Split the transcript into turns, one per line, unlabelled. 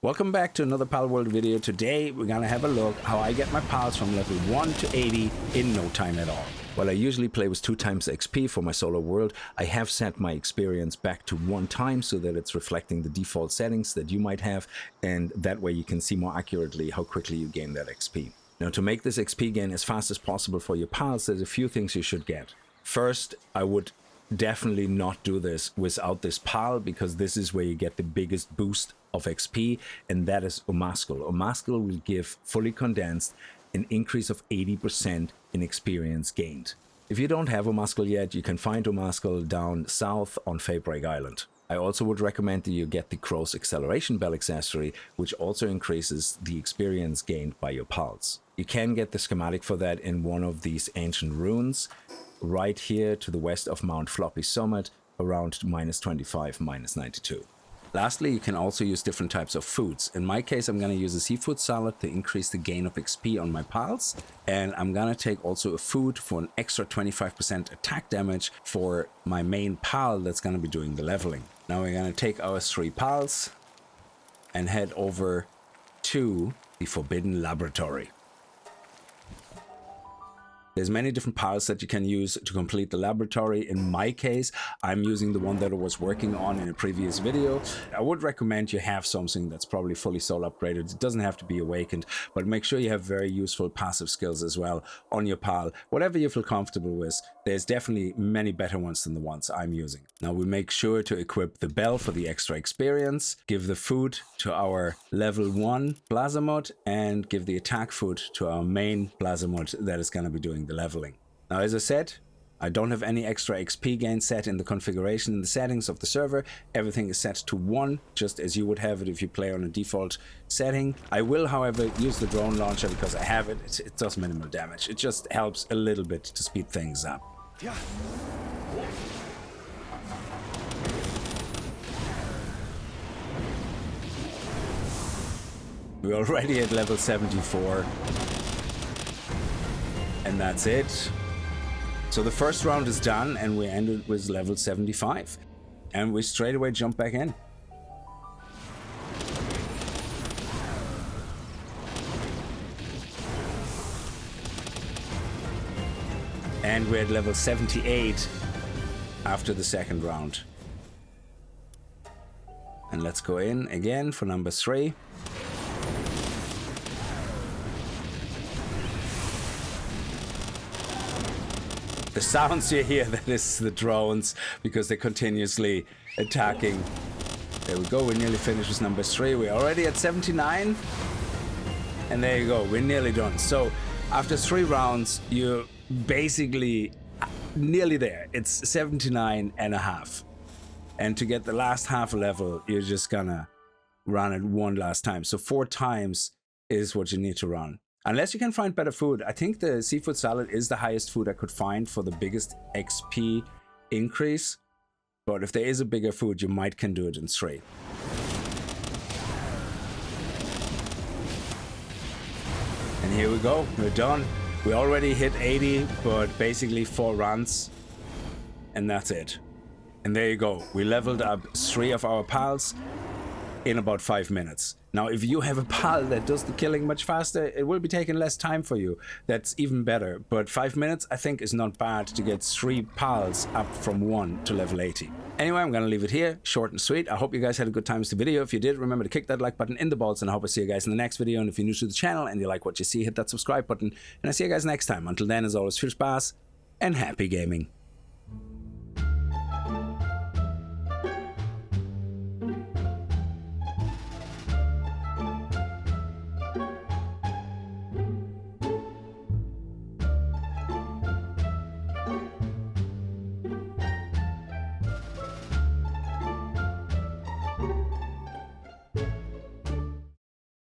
Welcome back to another Palworld video. Today we're gonna have a look how I get my pals from level 1 to 80 in no time at all. While I usually play with 2 times XP for my solo world, I have set my experience back to 1 time so that it's reflecting the default settings that you might have, and that way you can see more accurately how quickly you gain that XP. Now, to make this XP gain as fast as possible for your pals, there's a few things you should get. First, I would definitely not do this without this pal, because this is where you get the biggest boost of XP, and that is Omascul. Omascul will give, fully condensed, an increase of 80% in experience gained. If you don't have Omascul yet, you can find Omascul down south on Fabreg Island. I also would recommend that you get the Crow's Acceleration Bell accessory, which also increases the experience gained by your pals. You can get the schematic for that in one of these ancient ruins, right here to the west of Mount Floppy Summit, around -25, -92. Lastly, you can also use different types of foods. In my case, I'm going to use a seafood salad to increase the gain of XP on my pals. And I'm going to take also a food for an extra 25% attack damage for my main pal that's going to be doing the leveling. Now we're going to take our 3 pals and head over to the Forbidden Laboratory. There's many different pals that you can use to complete the laboratory. In my case, I'm using the one that I was working on in a previous video. I would recommend you have something that's probably fully soul upgraded. It doesn't have to be awakened, but make sure you have very useful passive skills as well on your pal. Whatever you feel comfortable with, there's definitely many better ones than the ones I'm using. Now we make sure to equip the bell for the extra experience, give the food to our level 1 Blazamut, and give the attack food to our main Blazamut that is going to be doing the leveling. Now, as I said, I don't have any extra XP gain set in the configuration in the settings of the server. Everything is set to 1, just as you would have it if you play on a default setting. I will, however, use the drone launcher because I have it. It does minimal damage. It just helps a little bit to speed things up. Yeah. We're already at level 74. And that's it. So the first round is done, and we ended with level 75. And we straight away jump back in. And we're at level 78 after the second round. And let's go in again for number 3. The sounds you hear, that is the drones, because they're continuously attacking. There we go, we're nearly finished with number 3. We're already at 79. And there you go, we're nearly done. So after 3 rounds, you're basically nearly there. It's 79.5. And to get the last half level, you're just gonna run it 1 last time. So 4 times is what you need to run. Unless you can find better food. I think the seafood salad is the highest food I could find for the biggest XP increase. But if there is a bigger food, you might can do it in 3. And here we go, we're done. We already hit 80, but basically 4 runs. And that's it. And there you go. We leveled up 3 of our pals in about 5 minutes. Now, if you have a pal that does the killing much faster, it will be taking less time for you. That's even better. But 5 minutes, I think, is not bad to get 3 pals up from 1 to level 80. Anyway, I'm gonna leave it here, short and sweet. I hope you guys had a good time with the video. If you did, remember to kick that like button in the balls, and I hope I see you guys in the next video. And if you're new to the channel and you like what you see, hit that subscribe button. And I see you guys next time. Until then, as always, viel Spaß and happy gaming.